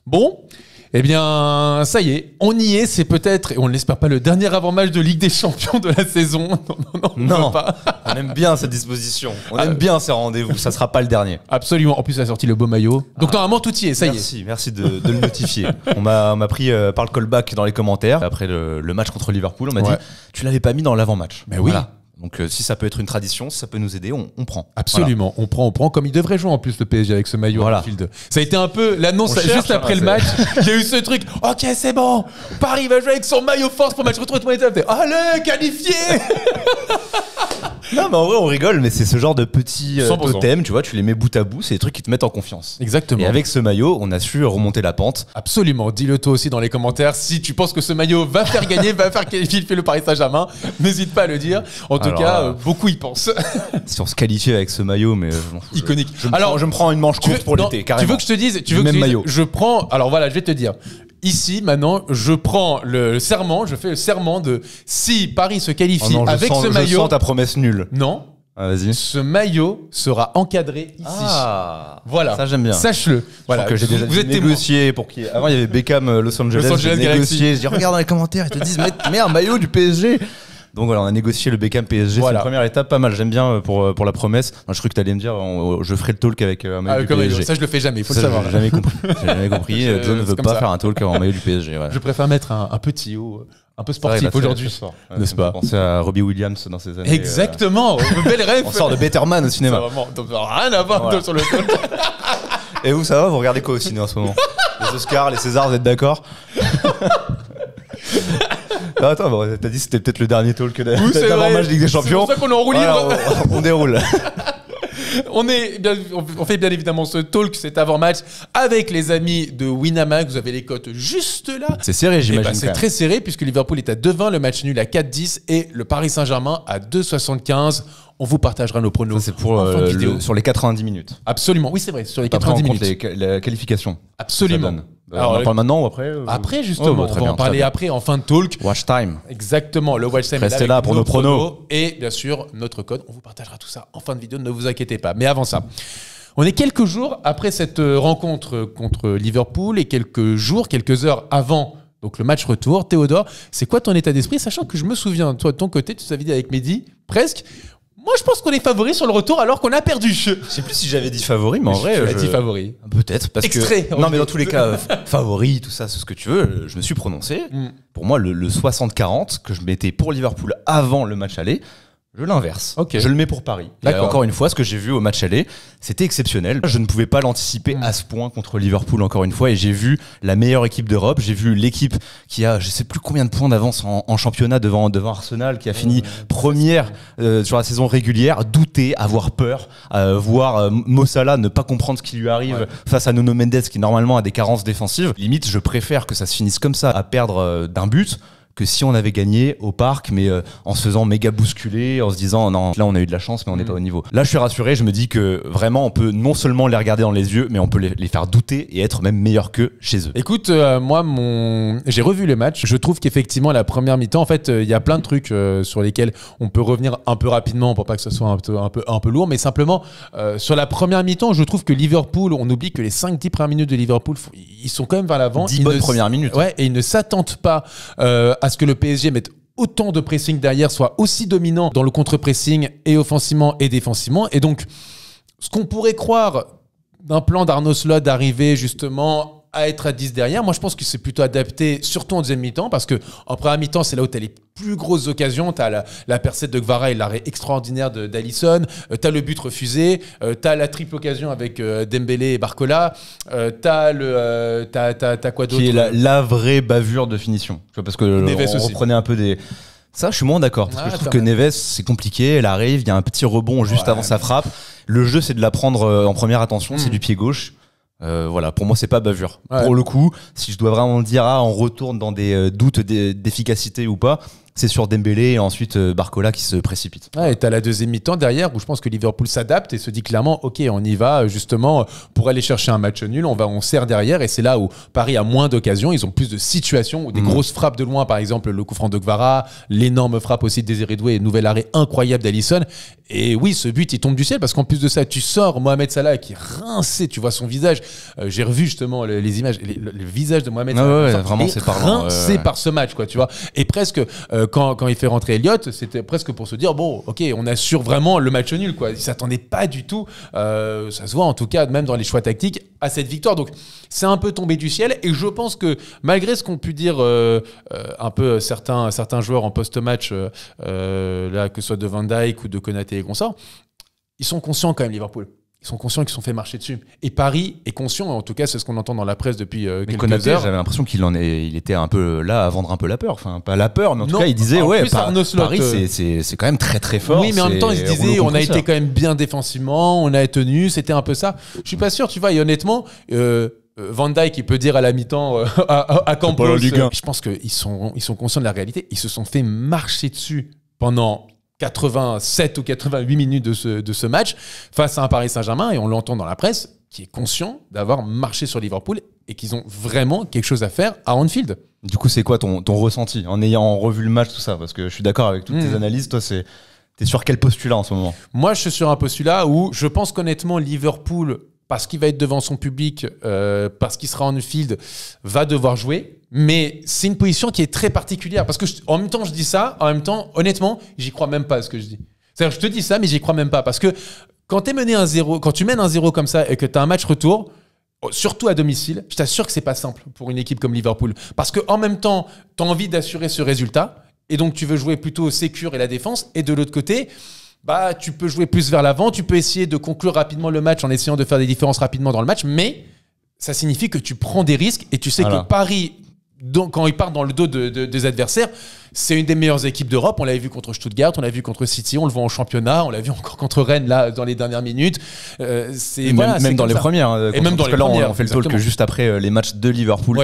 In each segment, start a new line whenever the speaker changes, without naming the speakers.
Bon, eh bien, ça y est, on y est. C'est peut-être, et on ne l'espère pas, le dernier avant-match de Ligue des Champions de la saison.
Non,
pas.
On aime bien cette disposition. On aime bien ces rendez-vous. Ça sera pas le dernier.
Absolument. En plus, il a sorti le beau maillot. Donc normalement, tout y est. Ça y est.
Merci de le notifier. On m'a pris par le callback dans les commentaires après le match contre Liverpool. On m'a dit, tu l'avais pas mis dans l'avant-match.
Mais oui.
Voilà. Donc si ça peut être une tradition, si ça peut nous aider, on prend.
Absolument, voilà. on prend comme il devrait jouer en plus le PSG avec ce maillot.
Voilà.
Ça a été un peu l'annonce juste après le match. Il y a eu ce truc, ok c'est bon, Paris va jouer avec son maillot force pour le match retour et tout le monde était allez, qualifié.
Non mais en vrai on rigole, mais c'est ce genre de petits totems, tu vois, tu les mets bout à bout, c'est des trucs qui te mettent en confiance.
Exactement.
Et avec ce maillot, on a su remonter la pente.
Absolument, dis-le toi aussi dans les commentaires. Si tu penses que ce maillot va faire gagner, va faire qualifier le Paris Saint-Germain, n'hésite pas à le dire. En tout cas, beaucoup y pensent.
Si on se qualifie avec ce maillot, mais
iconique.
Je me prends une manche courte pour l'été, carrément.
Tu veux que je te dise,
maillot.
Je prends, alors voilà, je vais te dire. Ici, maintenant, je prends le serment, je fais le serment de si Paris se qualifie avec ce maillot.
Je sens ta promesse nulle.
Non.
Vas-y.
Ce maillot sera encadré ici.
Ah,
voilà.
Ça j'aime bien.
Sache-le. Voilà.
Que j'ai déjà négocié pour qui. Avant il y avait Beckham Los Angeles. J'ai négocié. Je dis regarde dans les commentaires, ils te disent mets un maillot du PSG. Donc voilà, on a négocié le Beckham PSG. Voilà. C'est une première étape, pas mal. J'aime bien pour la promesse. Non, je crois que tu allais me dire, je ferai le talk avec un maillot du PSG.
Ça, je le fais jamais, il faut le savoir.
J'ai jamais compris. John ne veut pas faire un talk en maillot du PSG. Voilà.
Je préfère mettre un petit haut, un peu sportif aujourd'hui. N'est-ce pas?
Penser à Robbie Williams dans ses années.
Exactement, belle rêve.
On sort de Better Man au cinéma.
Rien à voir sur le talk.
Et vous, ça va? Vous regardez quoi au ciné en ce moment? Les Oscars, les Césars, vous êtes d'accord? Non, attends, bon, t'as dit que c'était peut-être le dernier talk d'avant-match Ligue des Champions.
C'est pour ça qu'on est en roue libre.
Voilà, on déroule.
On fait bien évidemment ce talk, cet avant-match, avec les amis de Winamax. Vous avez les cotes juste là.
C'est serré, j'imagine.
C'est très serré puisque Liverpool est à 2,20, le match nul à 4,10 et le Paris Saint-Germain à 2,75. On vous partagera nos pronos.
C'est pour sur les 90 minutes.
Absolument, oui c'est vrai, sur les 90 minutes.
La qualification.
Absolument.
Alors, on en parle maintenant ou après
Après justement, on va en parler après en fin de talk.
Watch time.
Exactement, le watch time.
Restez là pour nos pronos.
Et bien sûr, notre code, on vous partagera tout ça en fin de vidéo, ne vous inquiétez pas. Mais avant ça, on est quelques jours après cette rencontre contre Liverpool et quelques heures avant donc le match retour. Théodore, c'est quoi ton état d'esprit, sachant que je me souviens, toi de ton côté, tu t'avais dit avec Mehdi, presque. Moi, je pense qu'on est favori sur le retour alors qu'on a perdu. Je
sais plus si j'avais dit favori, mais en vrai.
Tu as dit favori.
Peut-être. Parce que. Non, mais dans tous les cas, favori, tout ça, c'est ce que tu veux. Je me suis prononcé. Pour moi, le 60-40 que je mettais pour Liverpool avant le match aller, je l'inverse.
Okay.
Je le mets pour Paris. Encore une fois, ce que j'ai vu au match aller, c'était exceptionnel. Je ne pouvais pas l'anticiper à ce point contre Liverpool, encore une fois. Et j'ai vu la meilleure équipe d'Europe. J'ai vu l'équipe qui a, je sais plus combien de points d'avance en championnat devant Arsenal, qui a fini première sur la saison régulière, douter, avoir peur, voir Mo Salah ne pas comprendre ce qui lui arrive face à Nuno Mendes, qui normalement a des carences défensives. Limite, je préfère que ça se finisse comme ça, à perdre d'un but, que si on avait gagné au parc, mais en se faisant méga bousculer, en se disant non, là on a eu de la chance, mais on n'est pas au niveau. Là je suis rassuré, je me dis que vraiment on peut non seulement les regarder dans les yeux, mais on peut les faire douter et être même meilleur qu'eux chez eux.
Écoute, moi j'ai revu le match, je trouve qu'effectivement la première mi-temps, en fait il y a plein de trucs sur lesquels on peut revenir un peu rapidement pour pas que ce soit un peu lourd, mais simplement sur la première mi-temps, je trouve que Liverpool, on oublie que les 5-10 premières minutes de Liverpool, ils sont quand même vers l'avant.
10 bonnes premières minutes.
Ouais, et ils ne s'attendent pas à ce que le PSG mette autant de pressing derrière, soit aussi dominant dans le contre-pressing et offensivement et défensivement. Et donc, ce qu'on pourrait croire d'un plan d'Arnaud Slot d'arriver justement à être à 10 derrière, moi je pense que c'est plutôt adapté, surtout en deuxième mi-temps, parce que en première mi-temps, c'est là où tu as les plus grosses occasions. Tu as la percée de Kvara et l'arrêt extraordinaire d'Alisson, tu as le but refusé, tu as la triple occasion avec Dembélé et Barcola, t'as quoi d'autre?
Qui est la vraie bavure de finition. Parce que on reprenait un peu des... Ça, je suis moins d'accord. Parce que je trouve que Neves, c'est compliqué. Elle arrive, il y a un petit rebond juste avant sa frappe. Le jeu, c'est de la prendre en première attention, c'est du pied gauche. Voilà, pour moi c'est pas bavure. Pour le coup, si je dois vraiment dire on retourne dans des doutes d'efficacité ou pas, c'est sur Dembélé et ensuite Barcola qui se précipite.
Ouais, et t'as la deuxième mi-temps derrière où je pense que Liverpool s'adapte et se dit clairement ok, on y va justement pour aller chercher un match nul, on serre derrière, et c'est là où Paris a moins d'occasions, ils ont plus de situations ou des grosses frappes de loin, par exemple le coup franc de Kvara, l'énorme frappe aussi de Désiré Doué et nouvel arrêt incroyable d'Alisson. Et oui, ce but il tombe du ciel parce qu'en plus de ça tu sors Mohamed Salah qui est rincé, tu vois son visage, j'ai revu justement les images, le visage de Mohamed Salah,
vraiment c'est parlant,
rincé par ce match, quoi, tu vois. Et presque quand il fait rentrer Elliott, c'était presque pour se dire bon ok, on assure vraiment le match nul, quoi. Il s'attendait pas du tout, ça se voit en tout cas même dans les choix tactiques, à cette victoire. Donc c'est un peu tombé du ciel, et je pense que malgré ce qu'ont pu dire un peu certains joueurs en post-match, là, que ce soit de Van Dijk ou de Konaté et consorts, ils sont conscients quand même, Liverpool. Ils sont conscients qu'ils se sont fait marcher dessus. Et Paris est conscient, en tout cas c'est ce qu'on entend dans la presse depuis quelques
Konaté,
heures.
j'avais l'impression il était un peu là à vendre un peu la peur. Enfin, pas la peur, mais en tout cas il disait Paris c'est quand même très très fort.
Oui, mais en même temps il se disait on a été quand même bien défensivement, on a tenu, c'était un peu ça. Je suis pas sûr, tu vois, et honnêtement... Van Dijk, il peut dire à la mi-temps à Campos, je pense qu'ils sont conscients de la réalité. Ils se sont fait marcher dessus pendant 87 ou 88 minutes de ce match face à un Paris Saint-Germain, et on l'entend dans la presse, qui est conscient d'avoir marché sur Liverpool et qu'ils ont vraiment quelque chose à faire à Anfield.
Du coup, c'est quoi ton ressenti en ayant revu le match, tout ça? Parce que je suis d'accord avec toutes tes analyses. Toi, t'es sur quel postulat en ce moment?
Moi, je suis sur un postulat où je pense qu'honnêtement, Liverpool, parce qu'il va être devant son public, parce qu'il sera en Anfield, va devoir jouer. Mais c'est une position qui est très particulière. Parce que en même temps, je dis ça, en même temps, honnêtement, j'y crois même pas à ce que je dis. C'est-à-dire, je te dis ça, mais j'y crois même pas. Parce que quand tu mènes 1-0 comme ça et que tu as un match retour, surtout à domicile, je t'assure que c'est pas simple pour une équipe comme Liverpool. Parce qu'en même temps, tu as envie d'assurer ce résultat. Et donc, tu veux jouer plutôt au sécure et la défense. Et de l'autre côté... tu peux jouer plus vers l'avant, tu peux essayer de conclure rapidement le match en essayant de faire des différences rapidement dans le match, mais ça signifie que tu prends des risques, et tu sais que Paris, donc, quand il part dans le dos des adversaires, c'est une des meilleures équipes d'Europe. On l'avait vu contre Stuttgart, on l'a vu contre City, on le voit en championnat, on l'a vu encore contre Rennes là dans les dernières minutes.
Même dans les premières.
Et même dans les premières.
Là, on fait le talk juste après les matchs de Liverpool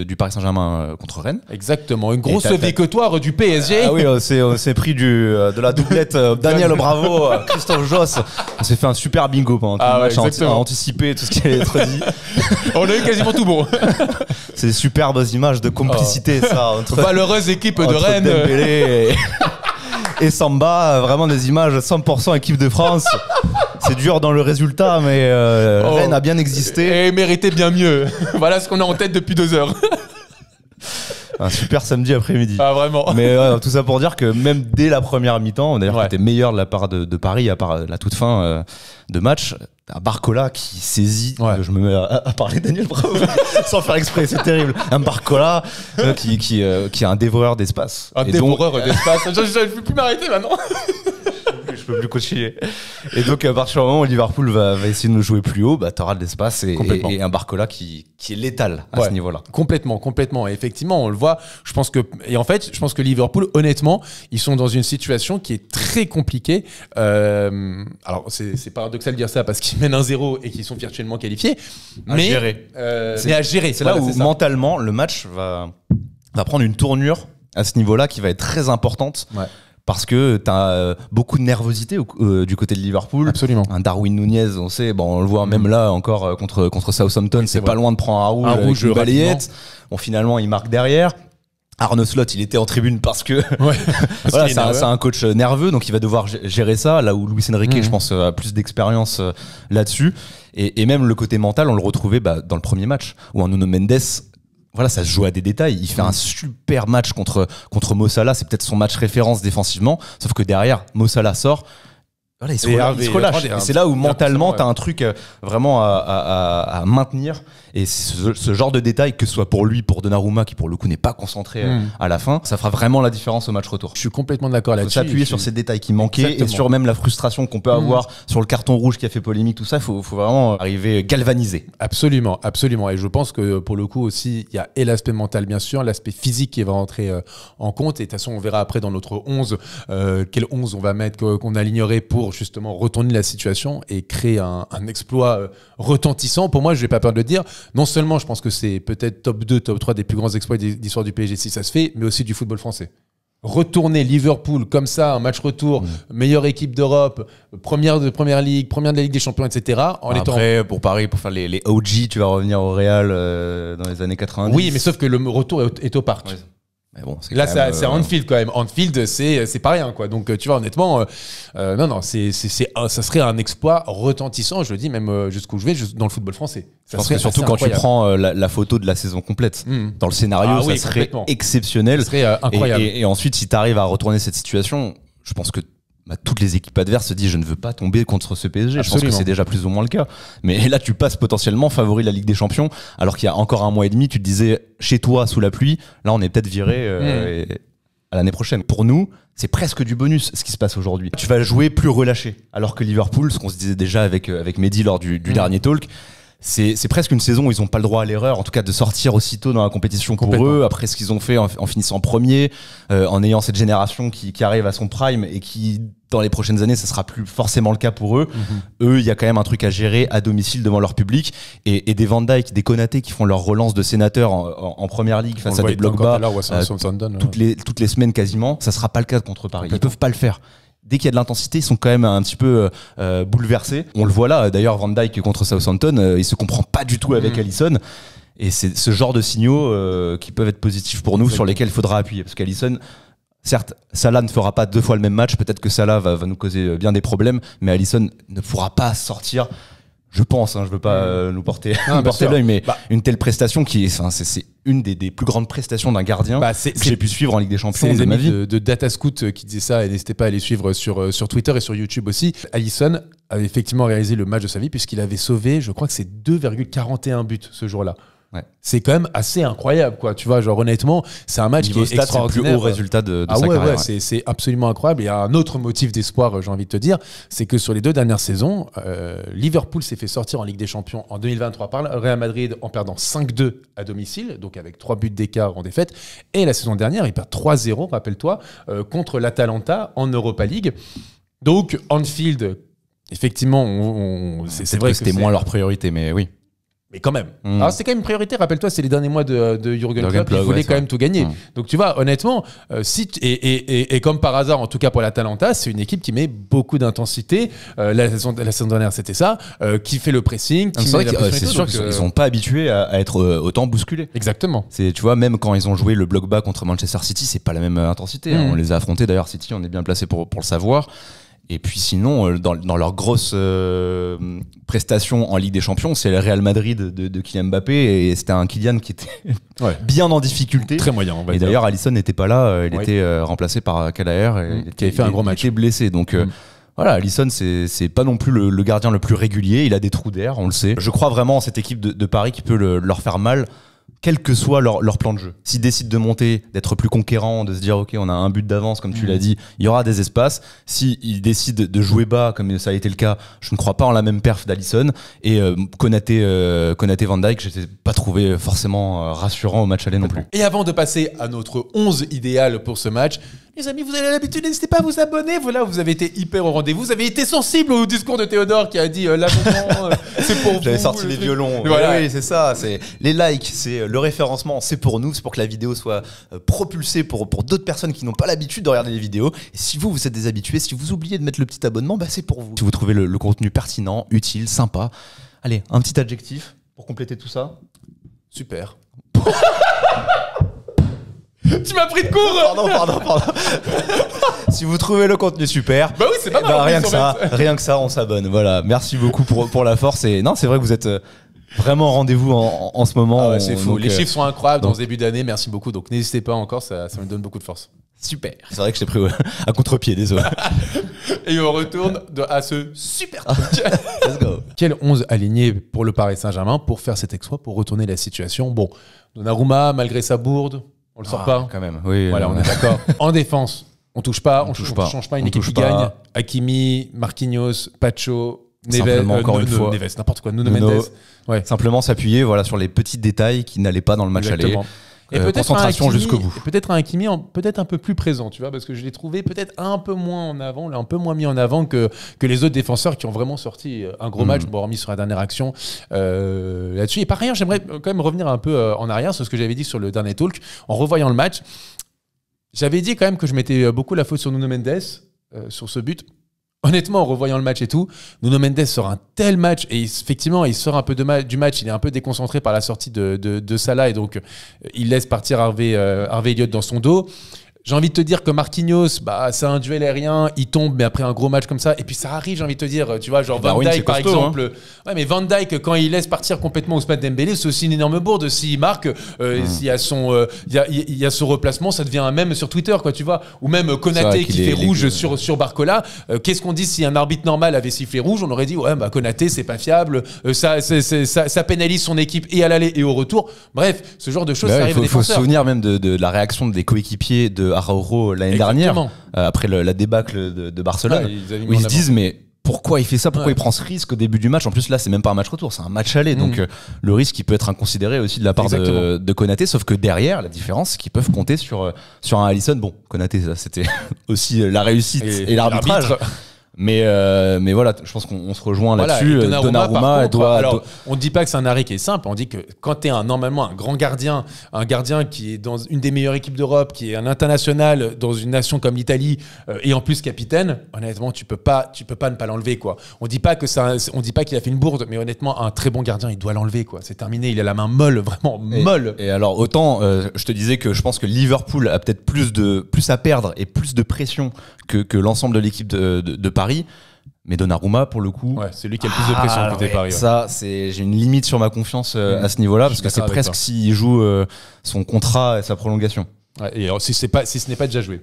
du Paris Saint-Germain contre Rennes.
Exactement, une grosse victoire du PSG.
Ah oui, on s'est pris de la doublette Daniel Bravo, Christophe Josse. On s'est fait un super bingo pendant tout le match, à anticiper tout ce qui allait être dit.
On a eu quasiment tout bon.
C'est superbes images de complicité, ça.
Valeureuse équipe de Rennes.
Dembélé et Samba, vraiment des images 100% équipe de France. C'est dur dans le résultat, mais Rennes a bien existé.
Et méritait bien mieux. Voilà ce qu'on a en tête depuis 2 heures.
Un super samedi après-midi.
Ah, vraiment.
Mais tout ça pour dire que même dès la première mi-temps, d'ailleurs, c'était meilleur de la part de Paris, à part la toute fin de match. Un Barcola qui saisit, je me mets à parler Daniel Bravo sans faire exprès, c'est terrible. Un Barcola qui est un dévoreur d'espace.
Dévoreur d'espace. Je ne peux plus m'arrêter maintenant.
Je peux plus coacher. Et donc, à partir du moment où Liverpool va essayer de nous jouer plus haut, t'auras de l'espace et un Barcola qui est létal à ce niveau-là.
Complètement. Et effectivement, on le voit. Je pense que Liverpool, honnêtement, ils sont dans une situation qui est très compliquée. Alors, c'est paradoxal de dire ça parce qu'ils mènent 1-0 et qu'ils sont virtuellement qualifiés. Mais à gérer.
C'est là où mentalement, le match va prendre une tournure à ce niveau-là qui va être très importante. Ouais. Parce que t'as beaucoup de nervosité du côté de Liverpool.
Absolument.
Un Darwin Nunez, on sait, on le voit même là encore contre Southampton, c'est pas loin de prendre un rouge une balayette. Bon, finalement, il marque derrière. Arne Slot, il était en tribune parce que voilà, c'est un coach nerveux, donc il va devoir gérer ça. Là où Luis Enrique, je pense, a plus d'expérience là-dessus. Et même le côté mental, on le retrouvait dans le premier match où un Nuno Mendes. Voilà, ça se joue à des détails. Il fait un super match contre Mo Salah. C'est peut-être son match référence défensivement. Sauf que derrière, Mo Salah sort. Voilà, il se relâche. Et c'est là où mentalement, t'as un truc vraiment à maintenir. Et ce genre de détail, que ce soit pour lui, pour Donnarumma, qui pour le coup n'est pas concentré à la fin, ça fera vraiment la différence au match retour.
Je suis complètement d'accord là-dessus.
Il faut s'appuyer sur ces détails qui manquaient et sur même la frustration qu'on peut avoir sur le carton rouge qui a fait polémique, tout ça. Il faut vraiment arriver galvanisé.
Absolument. Et je pense que pour le coup aussi, il y a et l'aspect mental, bien sûr, l'aspect physique qui va rentrer en compte. Et de toute façon, on verra après dans notre 11 quel 11 on va mettre, qu'on alignerait pour justement retourner la situation et créer un exploit retentissant. Pour moi, je n'ai pas peur de le dire. Non seulement, je pense que c'est peut-être top 2, top 3 des plus grands exploits d'histoire du PSG si ça se fait, mais aussi du football français. retourner Liverpool comme ça, un match retour, meilleure équipe d'Europe, première de Première Ligue, première de la Ligue des Champions, etc.
Après, pour Paris, pour faire les OG, tu vas revenir au Real dans les années 90.
Oui, mais sauf que le retour est au parc.
Ouais. Mais bon,
là, c'est Anfield quand même. Anfield, c'est pas rien, quoi. Donc, tu vois, honnêtement, non, ça serait un exploit retentissant. Je le dis même jusqu'où je vais, dans le football français.
Je pense que surtout quand tu prends la photo de la saison complète, dans le scénario, ça serait exceptionnel.
Ça serait incroyable.
Et ensuite, si tu arrives à retourner cette situation, je pense que toutes les équipes adverses se disent je ne veux pas tomber contre ce PSG. Absolument. Je pense que c'est déjà plus ou moins le cas. Mais là, tu passes potentiellement favori de la Ligue des Champions, alors qu'il y a encore un mois et demi, tu te disais chez toi sous la pluie. Là, on est peut-être viré à l'année prochaine. Pour nous, c'est presque du bonus ce qui se passe aujourd'hui. Tu vas jouer plus relâché, alors que Liverpool, ce qu'on se disait déjà avec Mehdi lors du dernier talk, c'est presque une saison où ils n'ont pas le droit à l'erreur, en tout cas de sortir aussitôt dans la compétition pour eux, après ce qu'ils ont fait en finissant premier, en ayant cette génération qui arrive à son prime et qui, dans les prochaines années, ça sera plus forcément le cas pour eux. Eux, il y a quand même un truc à gérer à domicile devant leur public, et des Van Dijk, des Konaté qui font leur relance de sénateurs en première ligue face à des blocs bas toutes les semaines quasiment, ça sera pas le cas contre Paris. Ils peuvent pas le faire. Dès qu'il y a de l'intensité, ils sont quand même un petit peu bouleversés. On le voit là, d'ailleurs, Van Dijk contre Southampton, il se comprend pas du tout avec Alisson. Et c'est ce genre de signaux qui peuvent être positifs pour nous, sur lesquels il faudra appuyer. Parce qu'Alisson, certes, Salah ne fera pas 2 fois le même match. Peut-être que Salah va nous causer bien des problèmes, mais Alisson ne pourra pas sortir. Je pense, je veux pas nous porter l'œil, mais une telle prestation c'est une des plus grandes prestations d'un gardien que j'ai pu suivre en Ligue des Champions de ma vie.
De Datascout qui disait ça, et n'hésitez pas à les suivre sur Twitter et sur YouTube aussi. Alisson avait effectivement réalisé le match de sa vie, puisqu'il avait sauvé, je crois que c'est 2,41 buts ce jour-là. Ouais. C'est quand même assez incroyable, quoi. Tu vois, genre honnêtement, c'est un match qui est extraordinaire.
C'est le plus haut résultat de sa carrière.
Ouais. C'est absolument incroyable. Et un autre motif d'espoir, j'ai envie de te dire, c'est que sur les 2 dernières saisons, Liverpool s'est fait sortir en Ligue des Champions en 2023 par le Real Madrid en perdant 5-2 à domicile, donc avec 3 buts d'écart en défaite. Et la saison dernière, il perd 3-0, rappelle-toi, contre l'Atalanta en Europa League. Donc Anfield, effectivement, c'est vrai que
c'était moins leur priorité, mais oui.
Mais quand même. Alors c'est quand même une priorité. Rappelle-toi, c'est les derniers mois de Jürgen Klopp. Il voulait quand même tout gagner. Donc tu vois, honnêtement, et comme par hasard, en tout cas pour l'Atalanta, c'est une équipe qui met beaucoup d'intensité. La saison dernière, c'était ça. Qui fait le pressing.
C'est sûr qu'ils ne sont pas habitués à être autant bousculés.
Exactement.
Tu vois, même quand ils ont joué le bloc bas contre Manchester City, c'est pas la même intensité. On les a affrontés. D'ailleurs, City, on est bien placé pour le savoir. Et puis sinon, dans leurs grosses prestations en Ligue des Champions, c'est le Real Madrid de Kylian Mbappé, et c'était un Kylian qui était bien en difficulté.
Très moyen.
Et d'ailleurs, Alisson n'était pas là, il était remplacé par Kalaher,
qui avait fait un gros match.
Il était blessé, donc voilà, Alisson, c'est pas non plus le gardien le plus régulier, il a des trous d'air, on le sait. Je crois vraiment en cette équipe de Paris qui peut leur faire mal, quel que soit leur plan de jeu. S'ils décident de monter, d'être plus conquérants, de se dire ok, on a un but d'avance, comme tu l'as dit, il y aura des espaces. S'ils décident de jouer bas, comme ça a été le cas, je ne crois pas en la même perf d'Alisson. Et Konaté Van Dijk, je n'ai pas trouvé forcément rassurant au match aller non plus.
Et avant de passer à notre 11 idéal pour ce match, les amis, vous avez l'habitude, n'hésitez pas à vous abonner. Voilà, vous avez été hyper au rendez-vous. Vous avez été sensible au discours de Théodore qui a dit l'abonnement, c'est pour vous.
J'avais sorti les violons.
Voilà.
Oui, c'est ça. C'est les likes, c'est le référencement, c'est pour nous, c'est pour que la vidéo soit propulsée pour d'autres personnes qui n'ont pas l'habitude de regarder les vidéos. Et si vous êtes des habitués, si vous oubliez de mettre le petit abonnement, c'est pour vous. Si vous trouvez le contenu pertinent, utile, sympa, allez, un petit adjectif pour compléter tout ça.
Super. Tu m'as pris de court.
Pardon. Si vous trouvez le contenu super,
bah oui, c'est pas mal.
Rien que ça, on s'abonne. Voilà. Merci beaucoup pour la force. Et non, c'est vrai que vous êtes vraiment au rendez-vous en ce moment.
C'est fou. Les chiffres sont incroyables dans ce début d'année. Merci beaucoup. Donc n'hésitez pas encore, ça me donne beaucoup de force.
Super. C'est vrai que je t'ai pris à contre-pied, désolé.
Et on retourne à ce super truc.
Let's go.
Quel 11 aligné pour le Paris Saint-Germain pour faire cet exploit, pour retourner la situation? Bon, Donnarumma, malgré sa bourde, on le sort pas
quand même. Oui.
Voilà, on est d'accord. En défense, on touche pas, on change pas une équipe qui gagne. Hakimi, Marquinhos, Pacho, Neves,
encore une fois.
Neves, n'importe quoi, Nuno Mendes.
Ouais. Simplement s'appuyer sur les petits détails qui n'allaient pas dans le match aller.
Et peut-être
concentration jusqu'au bout.
Peut-être un Hakimi peut-être un peu plus présent, tu vois, parce que je l'ai trouvé peut-être un peu moins en avant, un peu moins mis en avant que les autres défenseurs qui ont vraiment sorti un gros match, hormis sur la dernière action là-dessus. Et par ailleurs, j'aimerais quand même revenir un peu en arrière sur ce que j'avais dit sur le dernier talk. En revoyant le match, J'avais dit quand même que je mettais beaucoup la faute sur Nuno Mendes, sur ce but. Honnêtement, en revoyant le match et tout, Nuno Mendes sort un tel match et effectivement, il sort un peu du match. Il est un peu déconcentré par la sortie de Salah et donc il laisse partir Harvey Elliott dans son dos. J'ai envie de te dire que Marquinhos, bah, c'est un duel aérien, il tombe, mais après un gros match comme ça, et puis ça arrive, j'ai envie de te dire, tu vois, genre Van Dijk par exemple. Ouais, mais Van Dijk, quand il laisse partir complètement Ousmane Dembélé, c'est aussi une énorme bourde. S'il marque, il y a ce replacement, ça devient un mème sur Twitter, quoi, tu vois. Ou même Konaté qui fait rouge sur Barcola. Qu'est-ce qu'on dit si un arbitre normal avait sifflé rouge? On aurait dit, ouais, bah, Konaté, c'est pas fiable, ça pénalise son équipe et à l'aller et au retour. Bref, ce genre de choses, ça arrive.
Il faut se souvenir même de la réaction des coéquipiers de Araujo l'année dernière, après la débâcle de Barcelone, où ils se disent mais pourquoi il fait ça, pourquoi il prend ce risque au début du match? En plus là c'est même pas un match retour, c'est un match aller, donc le risque il peut être inconsidéré aussi de la part de Konaté, sauf que derrière la différence c'est qu'ils peuvent compter sur un Alisson. Bon, Konaté ça c'était aussi la réussite et l'arbitrage. Mais voilà, je pense qu'on se rejoint là-dessus.
Donnarumma doit. On ne dit pas que c'est un arrêt qui est simple. On dit que quand tu es normalement un grand gardien, un gardien qui est dans une des meilleures équipes d'Europe, qui est un international dans une nation comme l'Italie et en plus capitaine, honnêtement, tu peux pas ne pas l'enlever, quoi. On dit pas qu'il a fait une bourde, mais honnêtement, un très bon gardien, il doit l'enlever, quoi. C'est terminé. Il a la main molle, vraiment molle.
Et alors autant, je te disais que je pense que Liverpool a peut-être plus à perdre et plus de pression que l'ensemble de l'équipe de Paris. Mais Donnarumma, pour le coup,
c'est lui qui a le plus de pression côté Paris.
Ça, j'ai une limite sur ma confiance à ce niveau-là, parce que c'est presque s'il joue son contrat et sa prolongation.
Ouais, et alors, si ce n'est pas déjà joué.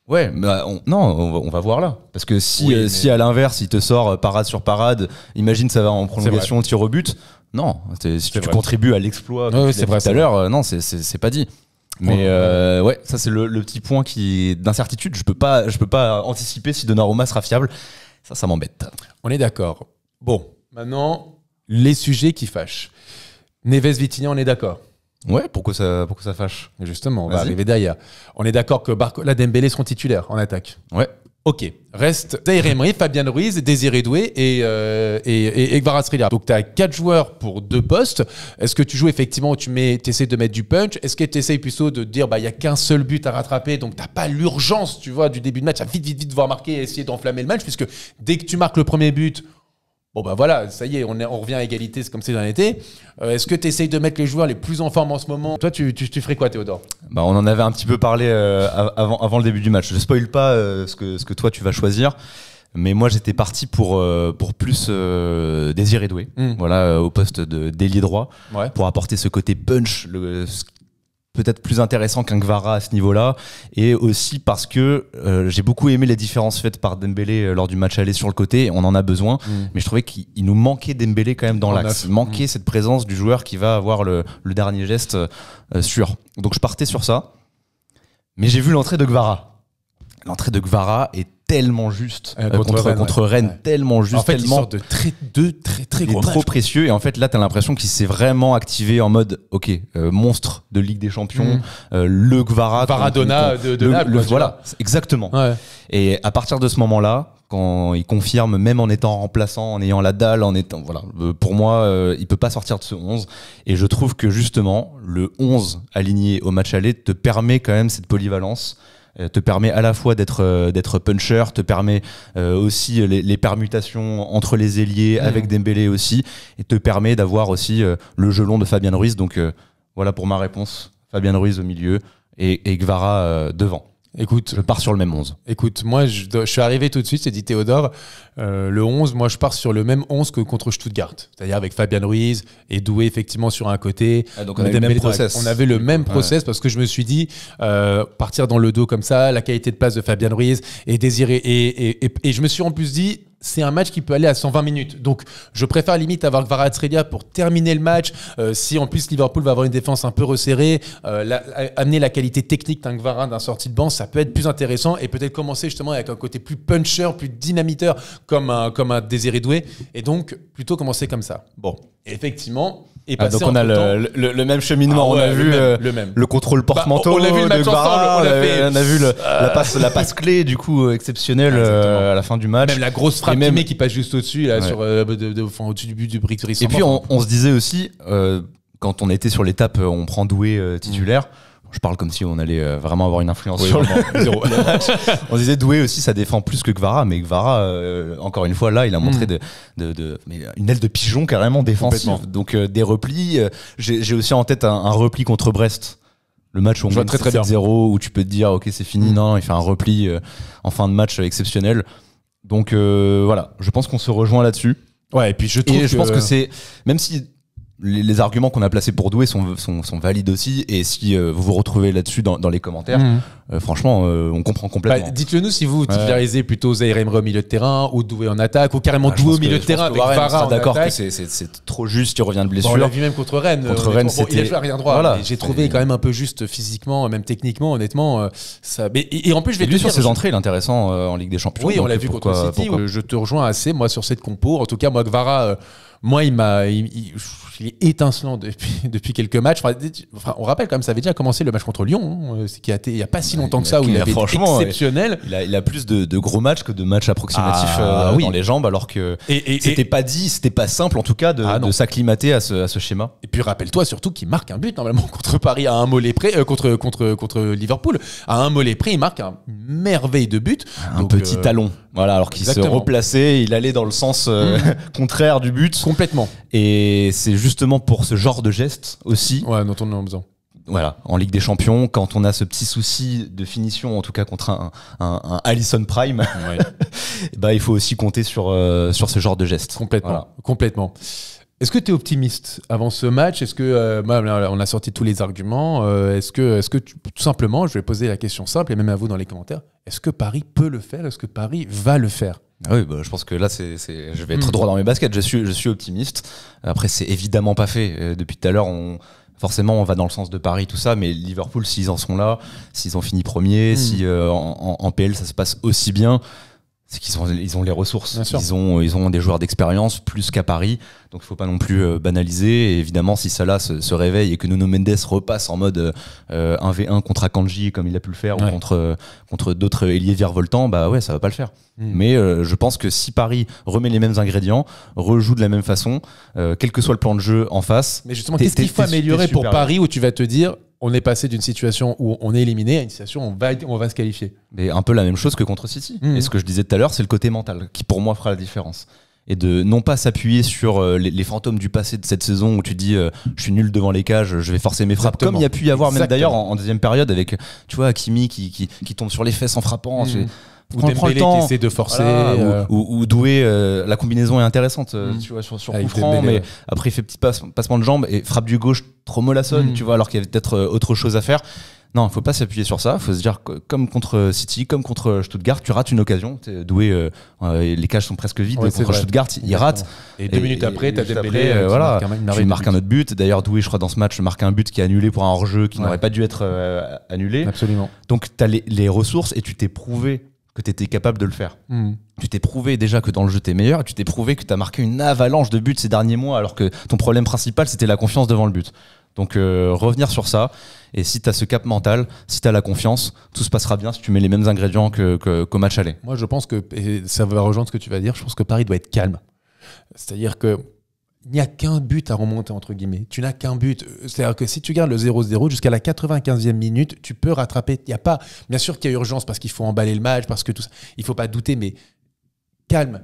Ouais, bah on va voir là. Parce que si à l'inverse, il te sort parade sur parade, imagine ça va en prolongation, tir au but. Non, si tu contribues à l'exploit
c'est vrai,
tout à l'heure, non, c'est pas dit. Mais ça c'est le petit point d'incertitude. Je peux pas anticiper si Donnarumma sera fiable. Ça m'embête.
On est d'accord. Bon, maintenant les sujets qui fâchent. Neves Vitinha, on est d'accord.
Ouais, pourquoi ça fâche?
Justement, on va arriver derrière. On est d'accord que Barcola, Dembélé seront titulaires en attaque.
Ouais.
Ok, reste Zaïre Emery, Fabien Ruiz, Désiré Doué et Kvaratskhelia. Donc tu as 4 joueurs pour 2 postes. Est-ce que tu joues effectivement, tu essaies de mettre du punch? Est-ce que tu essaies plutôt de dire il n'y a qu'un seul but à rattraper, donc tu n'as pas l'urgence, tu vois, du début de match à vite devoir marquer et essayer d'enflammer le match, puisque dès que tu marques le premier but, bon bah voilà, ça y est, on revient à égalité, c'est comme c'est dans l'été. Est-ce que tu essayes de mettre les joueurs les plus en forme en ce moment? Toi, tu ferais quoi, Théodore?
Bah, on en avait un petit peu parlé avant le début du match. Je spoil pas ce que toi tu vas choisir, mais moi j'étais parti pour plus Désiré Doué, voilà, au poste d'ailier droit, pour apporter ce côté punch, peut-être plus intéressant qu'un Kvara à ce niveau-là, et aussi parce que j'ai beaucoup aimé les différences faites par Dembélé lors du match aller sur le côté. On en a besoin, mais je trouvais qu'il nous manquait Dembélé quand même dans l'axe. Il manquait cette présence du joueur qui va avoir le dernier geste sûr. Donc je partais sur ça, mais j'ai vu l'entrée de Kvara. L'entrée de Kvara est tellement juste contre Rennes, tellement juste,
en fait,
tellement
il sort de très gros matchs,
trop précieux. Et en fait là t'as l'impression qu'il s'est vraiment activé en mode monstre de Ligue des Champions, le Kvara,
Maradona de Naples,
voilà, exactement. Et à partir de ce moment là, quand il confirme, même en étant remplaçant, en ayant la dalle, pour moi il peut pas sortir de ce 11, et je trouve que justement le 11 aligné au match aller te permet quand même cette polyvalence, te permet à la fois d'être puncher, te permet aussi les permutations entre les ailiers avec Dembélé aussi, et te permet d'avoir aussi le jeu long de Fabien Ruiz. Donc voilà pour ma réponse, Fabien Ruiz au milieu et Kvara devant.
Écoute,
je pars sur le même 11.
Écoute, moi je suis arrivé tout de suite, c'est dit Théodore, le 11, moi je pars sur le même 11 que contre Stuttgart, c'est-à-dire avec Fabien Ruiz et Doué effectivement sur un côté.
Donc on avait le même process.
On avait le même process parce que je me suis dit, partir dans le dos comme ça, la qualité de passe de Fabien Ruiz et Désiré, et je me suis en plus dit, c'est un match qui peut aller à 120 minutes. Donc, je préfère limite avoir Kvaratskhelia pour terminer le match. Si en plus Liverpool va avoir une défense un peu resserrée, amener la qualité technique d'un Kvara, d'un sorti de banc, ça peut être plus intéressant et peut-être commencer justement avec un côté plus puncher, plus dynamiteur comme un Désiré Doué. Et donc, plutôt commencer comme ça. Bon, effectivement.
Donc on a le même cheminement, on a vu le contrôle porte-manteau
on a vu le match
de Kvara,
ensemble,
on a vu la passe clé du coup exceptionnelle à la fin du match.
Même la grosse frappe qui passe juste au-dessus là, au-dessus du but du Brice.
Et puis on se disait aussi quand on était sur l'étape on prend Doué titulaire, je parle comme si on allait vraiment avoir une influence sur le match. On disait Doué aussi, ça défend plus que Kvara, mais Kvara, encore une fois, là, il a montré mais une aile de pigeon carrément défensive. Donc des replis. J'ai aussi en tête un repli contre Brest. Le match où on gagne 7-0, où tu peux te dire, ok, c'est fini. Non, il fait un repli en fin de match exceptionnel. Donc voilà, je pense qu'on se rejoint là-dessus.
Ouais, et puis je
pense que c'est, même si les arguments qu'on a placés pour Doué sont valides aussi, et si vous vous retrouvez là-dessus dans les commentaires, franchement, on comprend complètement.
Dites-le nous si vous titularisez plutôt Zaïre Emery au milieu de terrain, ou Doué en attaque, ou carrément Doué au milieu de terrain avec Vara en
d'accord
attaque.
Que c'est trop juste, il revient de blessure.
On l'a vu même contre Rennes. Il a joué arrière droit.
Voilà,
j'ai trouvé quand même un peu juste physiquement, même techniquement, honnêtement. Ça... Et en plus, je vais te dire,
sur ses entrées, il est intéressant en Ligue des Champions.
Oui, on l'a vu contre City. Je te rejoins assez, moi, sur cette compo. En tout cas, moi, Kvara... Moi, il est étincelant depuis quelques matchs. Enfin, on rappelle quand même, ça avait déjà commencé le match contre Lyon, il n'y a pas si longtemps que ça, où il avait été exceptionnel.
Il a plus de gros matchs que de matchs approximatifs dans les jambes, alors que c'était pas simple en tout cas de s'acclimater à ce schéma.
Et puis rappelle-toi surtout qu'il marque un but normalement contre Paris à un mollet près, contre Liverpool. À un mollet près, il marque un merveille de but.
Un petit talon. Voilà, alors qu'il se replaçait, il allait dans le sens contraire du but.
Complètement.
Et c'est justement pour ce genre de geste aussi.
Ouais, dont on a besoin.
Voilà, en Ligue des Champions, quand on a ce petit souci de finition, en tout cas contre un Alisson Prime, bah, il faut aussi compter sur ce genre de geste.
Complètement. Voilà. Complètement. Est-ce que tu es optimiste avant ce match? Est-ce que on a sorti tous les arguments? Est-ce que tout simplement, je vais poser la question simple et même à vous dans les commentaires, est-ce que Paris peut le faire? Est-ce que Paris va le faire?
Oui, bah, je pense que là, je vais être droit dans mes baskets. Je suis optimiste. Après, c'est évidemment pas fait. Depuis tout à l'heure, forcément, on va dans le sens de Paris, tout ça. Mais Liverpool, s'ils en sont là, s'ils ont fini premier, si en PL ça se passe aussi bien, c'est qu'ils ont les ressources. Ils ont des joueurs d'expérience plus qu'à Paris. Donc il ne faut pas non plus banaliser. Et évidemment, si Salah se réveille et que Nuno Mendes repasse en mode 1v1 contre Akanji comme il a pu le faire, ou contre d'autres ailiers virevoltants, bah ouais, ça va pas le faire. Mais je pense que si Paris remet les mêmes ingrédients, rejoue de la même façon, quel que soit le plan de jeu en face.
Mais justement, qu'est-ce qu'il faut améliorer pour Paris, où tu vas te dire, on est passé d'une situation où on est éliminé à une situation où on va se qualifier?
Mais un peu la même chose que contre City. Et ce que je disais tout à l'heure, c'est le côté mental qui pour moi fera la différence. Et de non pas s'appuyer sur les fantômes du passé de cette saison où tu dis je suis nul devant les cages, je vais forcer mes frappes. Comme il y a pu y avoir même d'ailleurs en deuxième période avec, tu vois, Hakimi qui tombe sur les fesses en frappant.
Ou Dembélé qui essaie de forcer.
Voilà, ou Doué, la combinaison est intéressante, tu vois, sur coup franc, mais après il fait petit passement de jambes et frappe du gauche trop mollassonne, tu vois, alors qu'il y avait peut-être autre chose à faire. Non, il ne faut pas s'appuyer sur ça. Il faut se dire que, comme contre City, comme contre Stuttgart, tu rates une occasion. Doué, les cages sont presque vides. Contre Stuttgart, il rate.
Et 2 minutes après, tu as Dembélé,
tu marques un autre but. D'ailleurs, Doué, je crois, dans ce match, marque un but qui est annulé pour un hors-jeu qui n'aurait pas dû être annulé.
Absolument.
Donc, tu as les ressources et tu t'es prouvé que tu étais capable de le faire. Tu t'es prouvé déjà que dans le jeu t'es meilleur, tu t'es prouvé que tu as marqué une avalanche de buts ces derniers mois alors que ton problème principal c'était la confiance devant le but. Donc revenir sur ça, et si tu as ce cap mental, si tu as la confiance, tout se passera bien si tu mets les mêmes ingrédients qu'au match aller.
Moi je pense que, et ça va rejoindre ce que tu vas dire, je pense que Paris doit être calme. C'est-à-dire que il n'y a qu'un but à remonter, entre guillemets. Tu n'as qu'un but. C'est-à-dire que si tu gardes le 0-0 jusqu'à la 95e minute, tu peux rattraper. Il y a pas, bien sûr qu'il y a urgence parce qu'il faut emballer le match, parce que tout ça. Il ne faut pas douter, mais calme.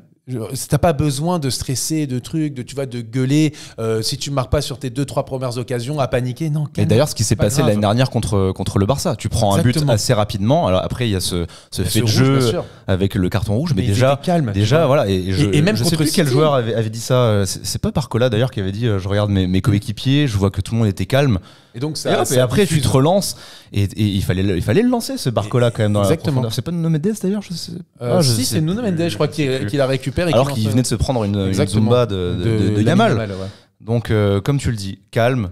T'as pas besoin de stresser, de trucs, de gueuler. Si tu marques pas sur tes 2-3 premières occasions, à paniquer, non.
Et d'ailleurs, ce qui s'est passé l'année dernière contre le Barça, tu prends un but assez rapidement. Alors après, il y a ce fait de jeu avec le carton rouge, mais déjà,
calme,
voilà. Et
même
je sais plus quel joueur avait dit ça. C'est pas Barcola d'ailleurs qui avait dit je regarde mes coéquipiers, je vois que tout le monde était calme.
Et donc
et après tu te relances et il fallait le lancer, ce Barcola quand même dans la profondeur. C'est pas Nuno Mendes d'ailleurs,
si c'est Nuno Mendes, je crois qu'il a récupéré.
Alors qu'il venait de se prendre une Zumba de Yamal. Donc comme tu le dis, calme.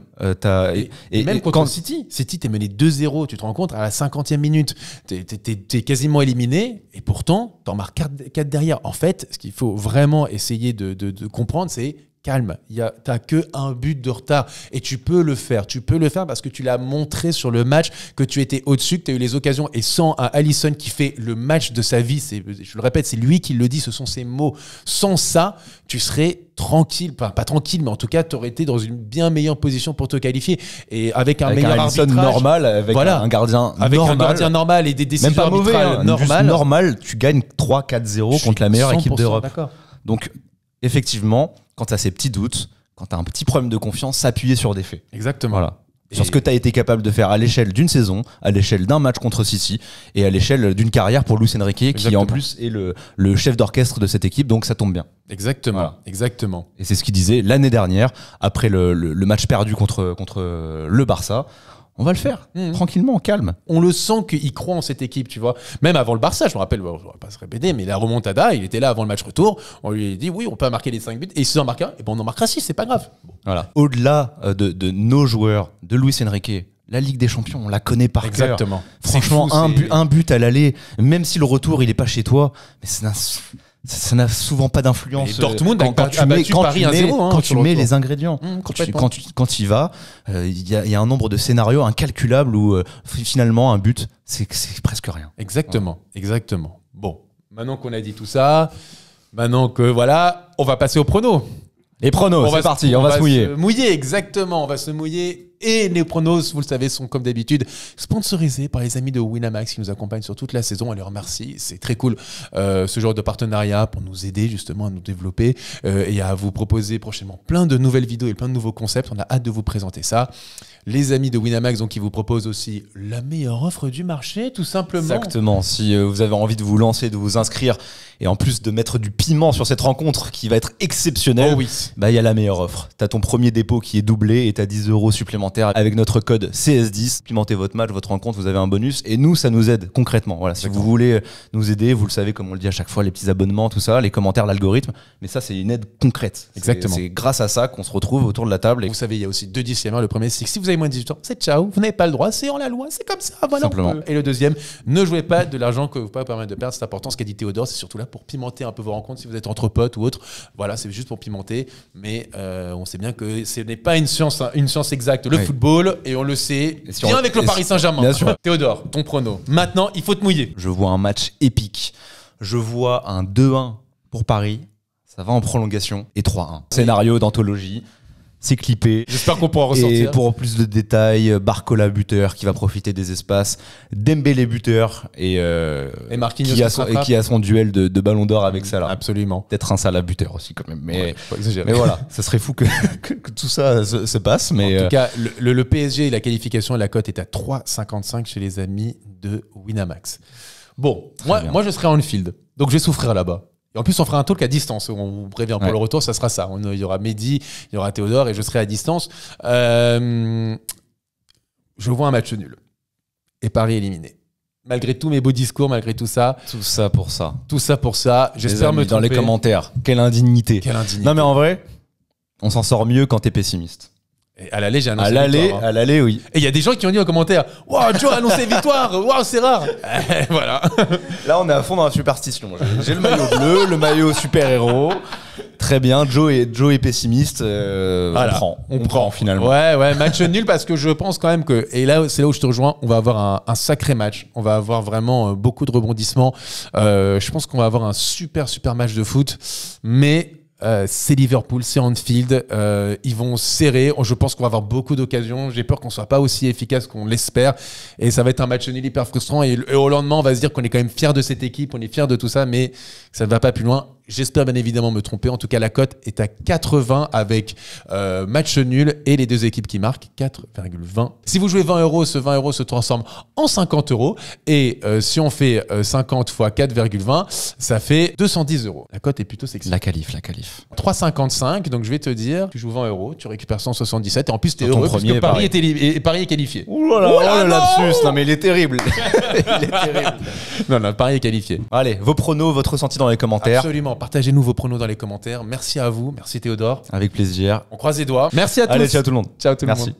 Et même contre City, t'es mené 2-0, tu te rends compte, à la 50e minute, t'es quasiment éliminé et pourtant t'en marques 4 derrière. En fait, ce qu'il faut vraiment essayer de comprendre, c'est calme. T'as que un but de retard. Et tu peux le faire. Tu peux le faire parce que tu l'as montré sur le match que tu étais au-dessus, que tu as eu les occasions. Et sans un Alisson qui fait le match de sa vie, je le répète, c'est lui qui le dit, ce sont ses mots. Sans ça, tu serais tranquille. Enfin, pas tranquille, mais en tout cas, tu aurais été dans une bien meilleure position pour te qualifier. Et avec un meilleur
Alisson
arbitrage.
Normal, avec un gardien
avec
normal.
un gardien normal et des décisions
même pas mauvais,
arbitrales
normal, tu gagnes 3-4-0 contre la meilleure équipe d'Europe.
D'accord.
Donc, effectivement, quand tu as ces petits doutes, quand tu as un petit problème de confiance, s'appuyer sur des faits.
Exactement.
Voilà. Sur ce que tu as été capable de faire à l'échelle d'une saison, à l'échelle d'un match contre City et à l'échelle d'une carrière pour Luis Enrique,
Exactement.
qui en plus est le chef d'orchestre de cette équipe, donc ça tombe bien.
Exactement.
Voilà.
Exactement.
Et c'est ce qu'il disait l'année dernière, après le match perdu contre le Barça. On va le faire, tranquillement, calme.
On le sent qu'il croit en cette équipe, tu vois. Même avant le Barça, je me rappelle, on va pas se répéter, mais la remontada, il était là avant le match retour. On lui a dit, oui, on peut marquer les 5 buts. Et s'il en marque un, et ben on en marquera 6, c'est pas grave. Bon.
Voilà. Au-delà de nos joueurs, de Luis Enrique, la Ligue des Champions, on la connaît par cœur.
Exactement.
Franchement, un but à l'aller, même si le retour, il est pas chez toi, mais ça n'a souvent pas d'influence.
Et Dortmund quand tu mets
les ingrédients, quand tu y vas, il y a un nombre de scénarios incalculables où finalement un but, c'est presque rien.
Exactement, exactement. Bon, maintenant qu'on a dit tout ça, maintenant que voilà, on va passer au prono.
Les pronos, c'est parti, on va se mouiller.
Exactement, on va se mouiller. Et les pronos, vous le savez, sont comme d'habitude sponsorisés par les amis de Winamax qui nous accompagnent sur toute la saison. On les remercie, c'est très cool ce genre de partenariat pour nous aider justement à nous développer et à vous proposer prochainement plein de nouvelles vidéos et plein de nouveaux concepts. On a hâte de vous présenter ça. Les amis de Winamax, donc, qui vous proposent aussi la meilleure offre du marché, tout simplement.
Exactement. Si vous avez envie de vous lancer, de vous inscrire, et en plus de mettre du piment sur cette rencontre qui va être exceptionnelle, bah, y a la meilleure offre. Tu as ton premier dépôt qui est doublé et tu as 10 € supplémentaires avec notre code CS10. Pimentez votre match, votre rencontre, vous avez un bonus. Et nous, ça nous aide concrètement. Voilà, si vous voulez nous aider, vous le savez, comme on le dit à chaque fois, les petits abonnements, tout ça, les commentaires, l'algorithme. Mais ça, c'est une aide concrète.
Exactement.
C'est grâce à ça qu'on se retrouve autour de la table. Et
vous savez, il y a aussi 2 disclaimers. Le premier, c'est que si vous avez moins de 18 ans, c'est ciao, vous n'avez pas le droit, c'est en la loi, c'est comme ça. Voilà.
Simplement.
Et le deuxième, ne jouez pas de l'argent que vous ne pouvez pas permettre de perdre. C'est important. Ce qu'a dit Théodore, c'est surtout là pour pimenter un peu vos rencontres si vous êtes entre potes ou autre. Voilà, c'est juste pour pimenter. Mais on sait bien que ce n'est pas une science exacte. Le football, et on le sait, bien avec le Paris Saint-Germain.
Bien sûr.
Théodore, ton prono. Maintenant, il faut te mouiller.
Je vois un match épique. Je vois un 2-1 pour Paris. Ça va en prolongation. Et 3-1. Scénario d'anthologie. C'est clippé.
J'espère qu'on pourra ressortir.
Et pour plus de détails, Barcola buteur qui va profiter des espaces, Dembélé buteur et
Marquinhos
qui a son duel de Ballon d'Or avec Salah.
Absolument.
Peut-être un Salah buteur aussi quand même. Mais,
faut exagérer.
Mais voilà, ça serait fou que tout ça se passe. Mais
en tout cas, le PSG et la qualification, la cote est à 3,55 chez les amis de Winamax. Bon, moi je serai en Anfield, donc je vais souffrir là-bas. Et en plus, on fera un talk à distance. On vous prévient pour le retour, ça sera ça. Il y aura Mehdi, il y aura Théodore et je serai à distance. Je vois un match nul. Et Paris éliminé. Malgré tous mes beaux discours, malgré tout ça.
Tout ça pour ça.
Tout ça pour ça. J'espère me tromper.
Dans les commentaires. Quelle indignité. Non mais en vrai, on s'en sort mieux quand t'es pessimiste.
Et à l'aller, j'ai annoncé
victoire. À l'aller, oui.
Et il y a des gens qui ont dit en commentaire « Waouh, Joe a annoncé victoire. Waouh, c'est rare. » Voilà.
Là, on est à fond dans la superstition. J'ai le maillot bleu, le maillot super-héros. Très bien, Joe est pessimiste. Voilà. On prend finalement.
Ouais, match nul parce que je pense quand même que, et là, c'est là où je te rejoins, on va avoir un sacré match. On va avoir vraiment beaucoup de rebondissements. Je pense qu'on va avoir un super match de foot. Mais c'est Liverpool, c'est Anfield, ils vont serrer, je pense qu'on va avoir beaucoup d'occasions, j'ai peur qu'on soit pas aussi efficace qu'on l'espère et ça va être un match nul hyper frustrant et au lendemain on va se dire qu'on est quand même fier de cette équipe, on est fier de tout ça mais ça ne va pas plus loin. J'espère bien évidemment me tromper, en tout cas la cote est à 4,20 avec match nul et les deux équipes qui marquent 4,20. Si vous jouez 20 €, ce 20 € se transforme en 50 € et si on fait 50 fois 4,20, ça fait 210 €. La cote est plutôt sexy.
La qualif.
3,55, donc je vais te dire, tu joues 20 €, tu récupères 177 et en plus tu es heureux parce que Paris est qualifié.
Ouh là là, lapsus, non mais il est terrible.
Non, Paris est qualifié.
Allez, vos pronos, votre ressenti dans les commentaires.
Absolument, partagez-nous vos pronos dans les commentaires. Merci à vous, merci Théodore.
Avec plaisir.
On croise les doigts. Merci à tous.
Allez, ciao tout le monde.
Ciao tout le monde.
Merci.